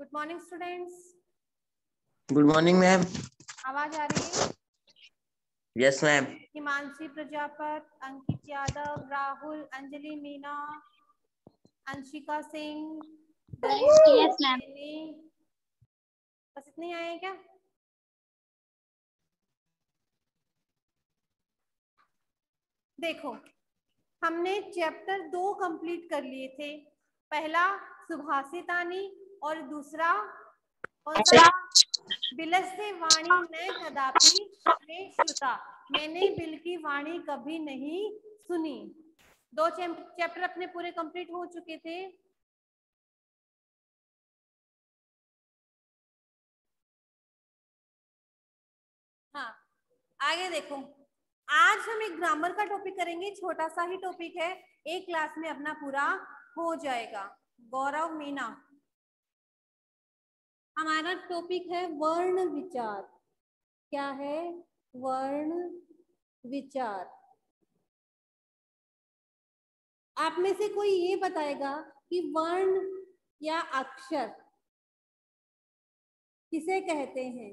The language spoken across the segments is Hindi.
Good morning students. Good morning ma'am. आवाज आ रही है? Yes ma'am. Himanshi Prajapat, Ankit Yadav, Rahul, Anjali Meena, Anshika Singh, yes ma'am. बस इतने आए हैं क्या? देखो, हमने चैप्टर 2 कंप्लीट कर लिए थे। पहला सुभाषितानी और दूसरा कौन सा? बिलस्य वाणी न कदापि में श्रुता, मैंने बिल की वाणी कभी नहीं सुनी। 2 चैप्टर अपने पूरे कंप्लीट हो चुके थे। हाँ, आगे देखो, आज हम एक ग्रामर का टॉपिक करेंगे। छोटा सा ही टॉपिक है, एक क्लास में अपना पूरा हो जाएगा। गौरव, मीना, हमारा टॉपिक है वर्ण विचार। क्या है? वर्ण विचार। आप में से कोई ये बताएगा कि वर्ण या अक्षर किसे कहते हैं?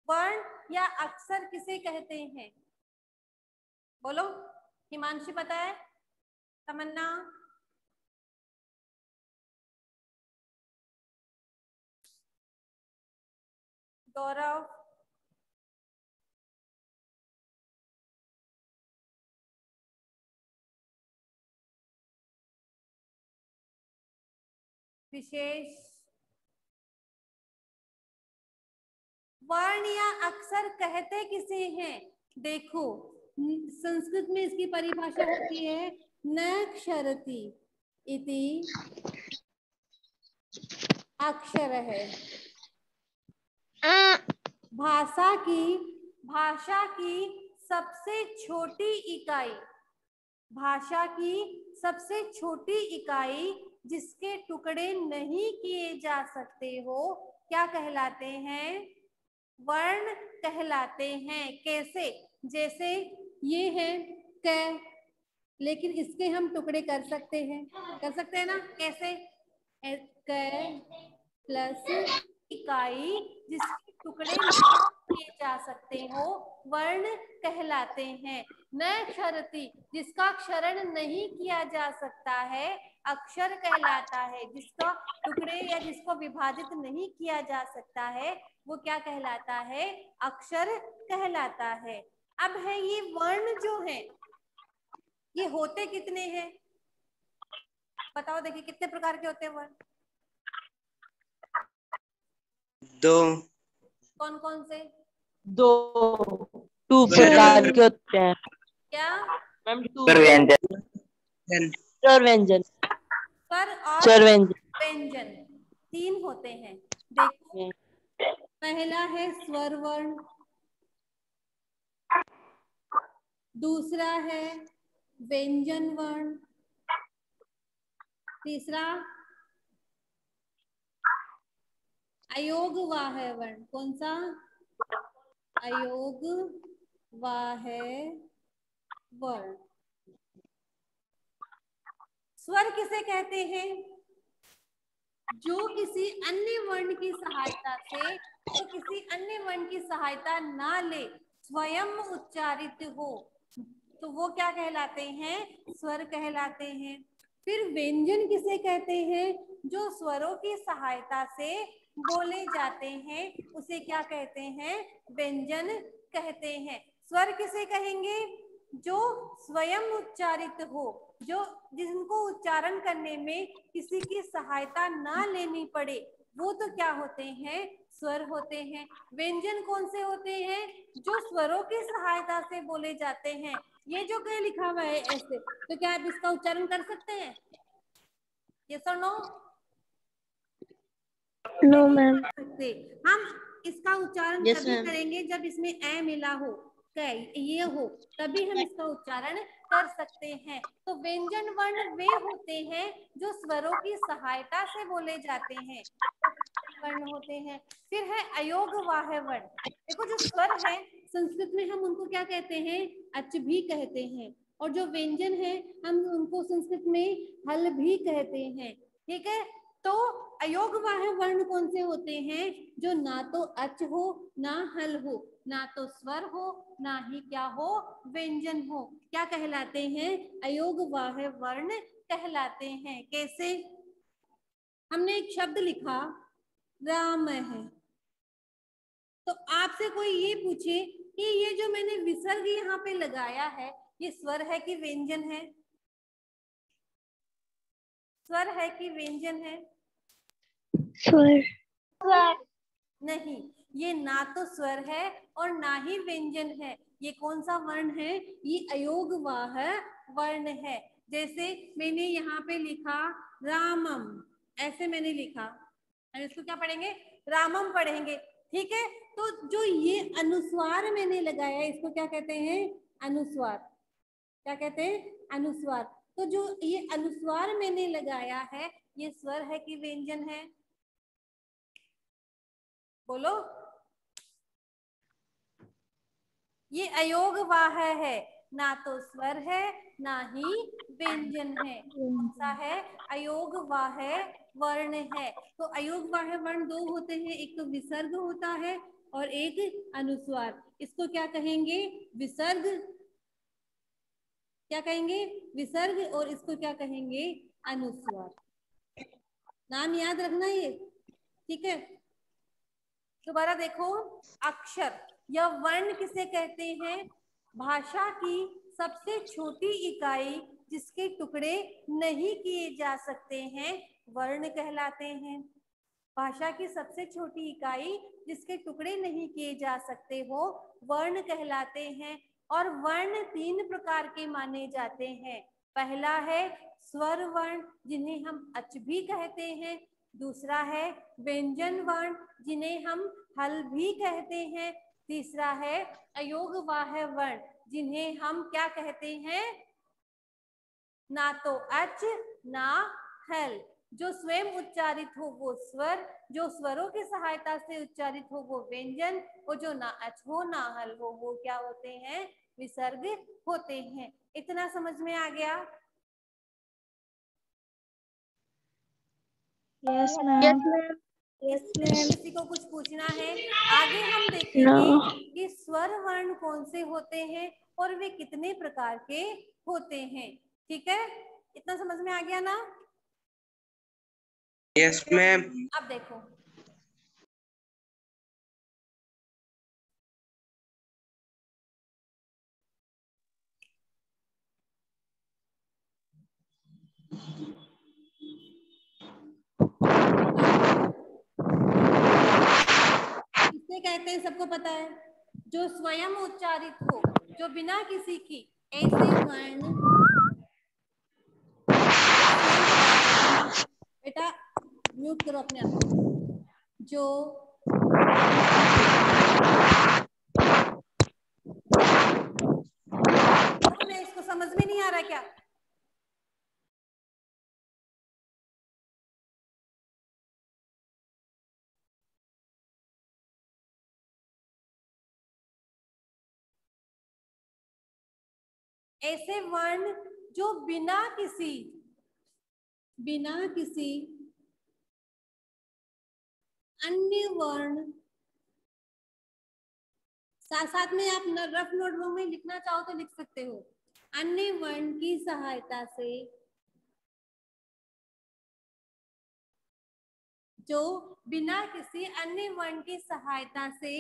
वर्ण या अक्षर किसे कहते हैं? बोलो। हिमांशी पता है? तमन्ना? गौरव? विशेष? वर्ण या अक्षर कहते किसे हैं? देखो, संस्कृत में इसकी परिभाषा होती है न क्षरति इति अक्षर है। भाषा की सबसे छोटी इकाई, भाषा की सबसे छोटी इकाई जिसके टुकड़े नहीं किए जा सकते हो, क्या कहलाते हैं? वर्ण कहलाते हैं। कैसे? जैसे ये है क, लेकिन इसके हम टुकड़े कर सकते हैं ना? कैसे? क प्लस इकाई जिसके टुकड़े नहीं किए जा सकते हो, वर्ण कहलाते हैं। न क्षरति, जिसका क्षरण नहीं किया जा सकता है, अक्षर कहलाता है। जिसका टुकड़े या जिसको विभाजित नहीं किया जा सकता है, वो क्या कहलाता है? अक्षर कहलाता है। अब है ये वर्ण जो है, ये होते कितने हैं? बताओ, देखिए कितने प्रकार के होते हैं वर्ण? 2। कौन कौन से? 2 प्रकार के होते हैं क्या? मैम। 2 व्यंजन। स्वर व्यंजन। स्वर और स्वर व्यंजन व्यंजन 3 होते हैं। देखो, पहला है स्वर वर्ण, दूसरा है व्यंजन वर्ण, तीसरा अयोग वाह्य वर्ण। कौन सा? अयोग वाह्य वर्ण। स्वर किसे कहते हैं? जो किसी अन्य वर्ण की सहायता से, जो किसी अन्य वर्ण की सहायता ना ले, स्वयं उच्चारित हो, तो वो क्या कहलाते हैं? स्वर कहलाते हैं। फिर व्यंजन किसे कहते हैं? जो स्वरों की सहायता से बोले जाते हैं, उसे क्या कहते हैं? व्यंजन कहते हैं। स्वर किसे कहेंगे? जो स्वयं उच्चारित हो, जो जिनको उच्चारण करने में किसी की सहायता ना लेनी पड़े, वो तो क्या होते हैं? स्वर होते हैं। व्यंजन कौन से होते हैं? जो स्वरों की सहायता से बोले जाते हैं। ये जो कहीं लिखा हुआ है ऐसे, तो क्या आप इसका उच्चारण कर सकते हैं? यस और नो? No ma'am. हम इसका उच्चारण Yes, तभी ma'am. करेंगे जब इसमें ए मिला हो, ये हो, तभी हम इसका उच्चारण कर सकते हैं। तो व्यंजन वर्ण वे होते हैं जो स्वरों की सहायता से बोले जाते हैं, वर्ण होते हैं। फिर है अयोग वाह्य वर्ण। देखो, जो स्वर है संस्कृत में हम उनको क्या कहते हैं? अच भी कहते हैं। और जो व्यंजन है हम उनको संस्कृत में हल भी कहते हैं। ठीक है, तो अयोगवाह वर्ण कौन से होते हैं? जो ना तो अच हो ना हल हो, ना तो स्वर हो ना ही क्या हो, व्यंजन हो, क्या कहलाते हैं? अयोगवाह वर्ण कहलाते हैं। कैसे? हमने एक शब्द लिखा राम है, तो आपसे कोई ये पूछे कि ये जो मैंने विसर्ग यहाँ पे लगाया है ये स्वर है कि व्यंजन है? स्वर है कि व्यंजन है? स्वर। नहीं, ये ना तो स्वर है और ना ही व्यंजन है। ये कौन सा वर्ण है? ये अयोगवाह वर्ण है। जैसे मैंने यहाँ पे लिखा रामम, ऐसे मैंने लिखा, हम इसको क्या पढ़ेंगे? रामम पढ़ेंगे। ठीक है, तो जो ये अनुस्वार मैंने लगाया इसको क्या कहते हैं? अनुस्वार। क्या कहते हैं? अनुस्वार। तो जो ये अनुस्वार मैंने लगाया है ये स्वर है कि व्यंजन है? बोलो। ये अयोगवाह है, ना तो स्वर है ना ही व्यंजन है। कौन सा है? अयोगवाह वर्ण है। तो अयोगवाह वर्ण दो होते हैं, एक तो विसर्ग होता है और एक अनुस्वार। इसको क्या कहेंगे? विसर्ग। क्या कहेंगे? विसर्ग। और इसको क्या कहेंगे? अनुस्वार। नाम याद रखना ये। ठीक है, दोबारा देखो। अक्षर या वर्ण किसे कहते हैं? भाषा की सबसे छोटी इकाई जिसके टुकड़े नहीं किए जा सकते हैं वर्ण कहलाते हैं। भाषा की सबसे छोटी इकाई जिसके टुकड़े नहीं किए जा सकते वो वर्ण कहलाते हैं। और वर्ण तीन प्रकार के माने जाते हैं। पहला है स्वर वर्ण जिन्हें हम अच भी कहते हैं। दूसरा है व्यंजन वर्ण जिन्हें हम हल भी कहते हैं। तीसरा है अयोगवाह वर्ण जिन्हें हम क्या कहते हैं? ना तो अच ना हल। जो स्वयं उच्चारित हो वो स्वर, जो स्वरों की सहायता से उच्चारित हो वो व्यंजन, और जो ना अच हो ना हल हो वो क्या होते हैं? विसर्ग होते हैं। इतना समझ में आ गया? Yes ma'am. किसी को कुछ पूछना है? आगे हम नो। देखेंगे कि स्वर वर्ण कौन से होते हैं और वे कितने प्रकार के होते हैं। ठीक है, इतना समझ में आ गया ना? Yes ma'am. अब देखो, किसे कहते हैं? सबको पता है। जो स्वयं उच्चारित हो, जो बिना किसी की, ऐसे वर्ण। बेटा म्यूट करो अपने आप को। जो कौन है? इसको समझ में नहीं आ रहा क्या? ऐसे वर्ण जो बिना किसी अन्य वर्ण, साथ साथ में आप रफ नोटबुक में लिखना चाहो तो लिख सकते हो, अन्य वर्ण की सहायता से, जो बिना किसी अन्य वर्ण की सहायता से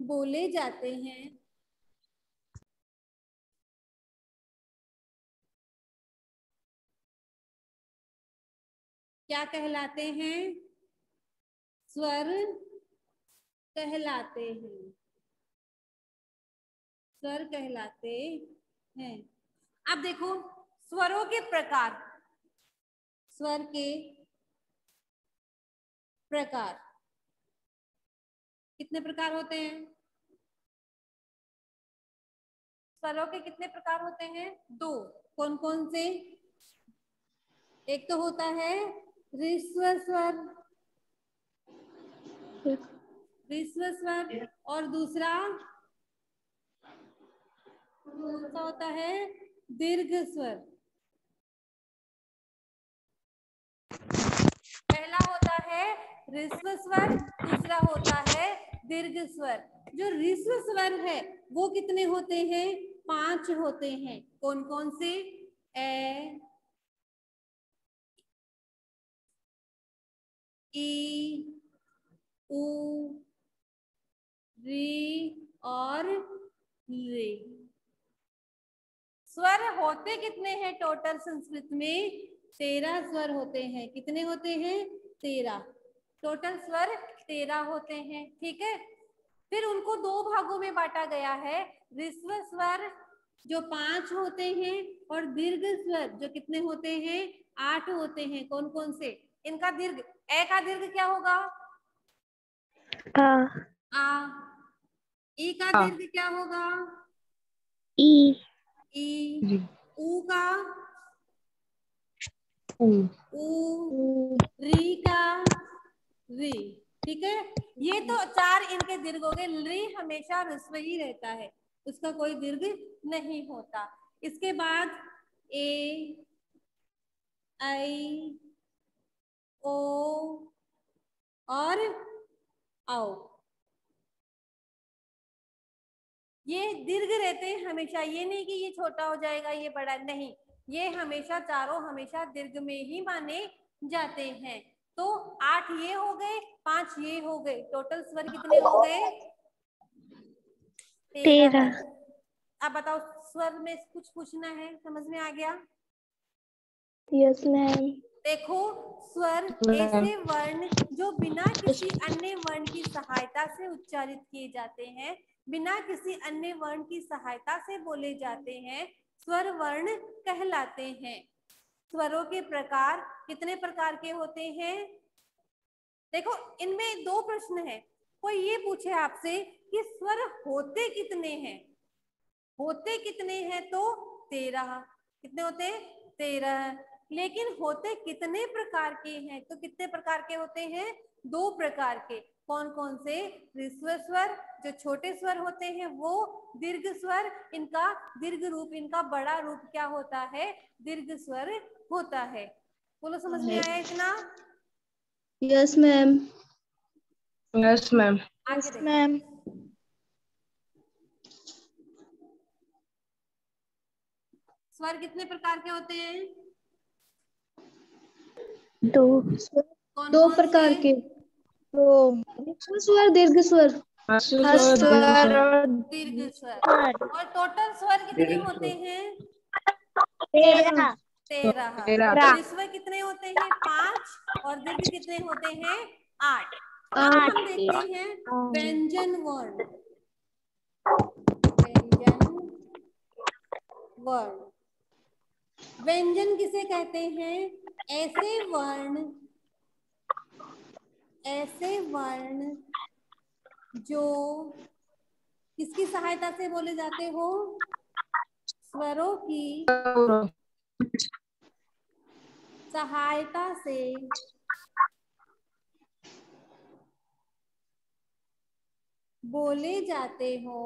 बोले जाते हैं, क्या कहलाते हैं? स्वर कहलाते हैं। स्वर कहलाते हैं। अब देखो स्वरों के प्रकार। स्वर के प्रकार कितने प्रकार होते हैं? स्वरों के कितने प्रकार होते हैं? दो। कौन कौन से? एक तो होता है ऋस्व स्वर, ऋस्व स्वर, और दूसरा कौन सा होता है? दीर्घ स्वर। पहला होता है ह्रस्व स्वर, दूसरा होता है दीर्घ स्वर। जो ह्रस्व स्वर है वो कितने होते हैं? 5 होते हैं। कौन कौन से? ए, ई, उ, री और रे। स्वर होते कितने हैं टोटल संस्कृत में? 13 स्वर होते हैं। कितने होते हैं? 13। टोटल स्वर 13 होते हैं। ठीक है, फिर उनको 2 भागों में बांटा गया है। ह्रस्व स्वर जो 5 होते हैं और दीर्घ स्वर जो कितने होते हैं? 8 होते हैं। कौन कौन से? इनका दीर्घ, ए का दीर्घ क्या होगा? आ। ई का दीर्घ क्या होगा? ई। ई। ऊ का? ऊ। री का? री। ठीक है, ये तो 4 इनके दीर्घ हो गए। री हमेशा ह्रस्व ही रहता है, उसका कोई दीर्घ नहीं होता। इसके बाद ए, आई, ओ और आओ, ये दीर्घ रहते हैं हमेशा। ये नहीं कि ये छोटा हो जाएगा ये बड़ा, नहीं, ये हमेशा चारों हमेशा दीर्घ में ही माने जाते हैं। तो 8 ये हो गए, 5 ये हो गए। टोटल स्वर कितने हो गए? 13। अब बताओ, स्वर में कुछ पूछना है? समझ में आ गया? Yes ma'am. देखो, स्वर ऐसे वर्ण जो बिना किसी अन्य वर्ण की सहायता से उच्चारित किए जाते हैं, बिना किसी अन्य वर्ण की सहायता से बोले जाते हैं, स्वर वर्ण कहलाते हैं। स्वरों के प्रकार कितने प्रकार के होते हैं? देखो, इनमें 2 प्रश्न है। कोई ये पूछे आपसे कि स्वर होते कितने हैं? होते कितने हैं? तो 13। कितने होते हैं? 13। लेकिन होते कितने प्रकार के हैं? तो कितने प्रकार के होते हैं? 2 प्रकार के। कौन कौन से? ह्रस्व स्वर जो छोटे स्वर होते हैं वो, दीर्घ स्वर इनका दीर्घ रूप, इनका बड़ा रूप क्या होता है? दीर्घ स्वर होता है। बोलो, समझ में आया इतना? Yes ma'am. Yes ma'am. आगे देखो, मैम। स्वर कितने प्रकार के होते हैं? 2। कौन 2 कौन प्रकार से? के। तो स्वर, दीर्घ स्वर। स्वर और दीर्घ स्वर। और टोटल स्वर कितने होते हैं? 13। 13। 13। ह्रस्व कितने होते हैं? 5। और दीर्घ कितने होते हैं? 8। अब 8। हम देखते हैं व्यंजन वर्ण। व्यंजन वर्ण, व्यंजन किसे कहते हैं? ऐसे वर्ण जो किसकी सहायता से बोले जाते हो? स्वरों की सहायता से बोले जाते हो,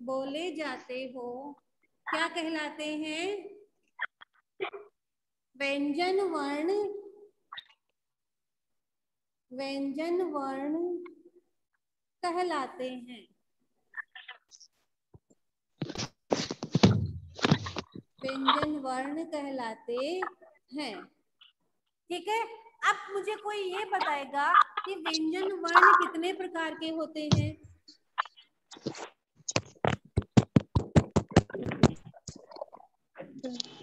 बोले जाते हो, क्या कहलाते हैं? व्यंजन वर्ण। व्यंजन वर्ण कहलाते हैं। व्यंजन वर्ण कहलाते हैं। ठीक है, अब मुझे कोई ये बताएगा कि व्यंजन वर्ण कितने प्रकार के होते हैं? बताओ।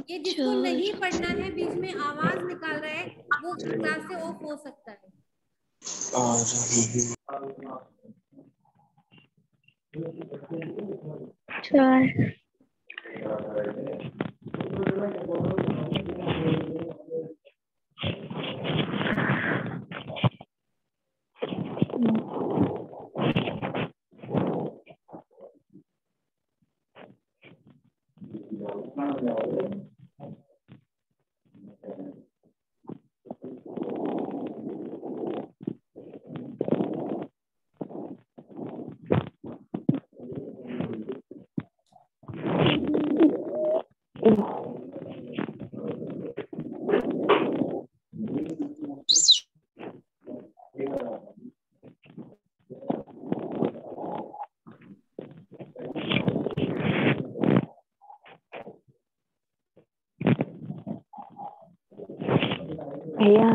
ये जिसको नहीं पढ़ना है, बीच में आवाज निकाल रहा है, वो क्लास से ऑफ हो सकता है। चार। भैया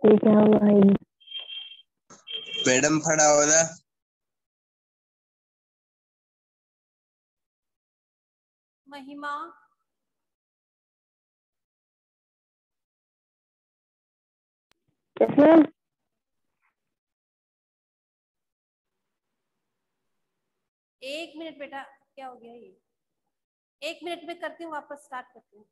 ये क्या हुआ है? मैडम खड़ा हो ना। महिमा, यस मैम। 1 मिनट बेटा, क्या हो गया ये? 1 मिनट में करती हूँ, वापस स्टार्ट करती हूँ।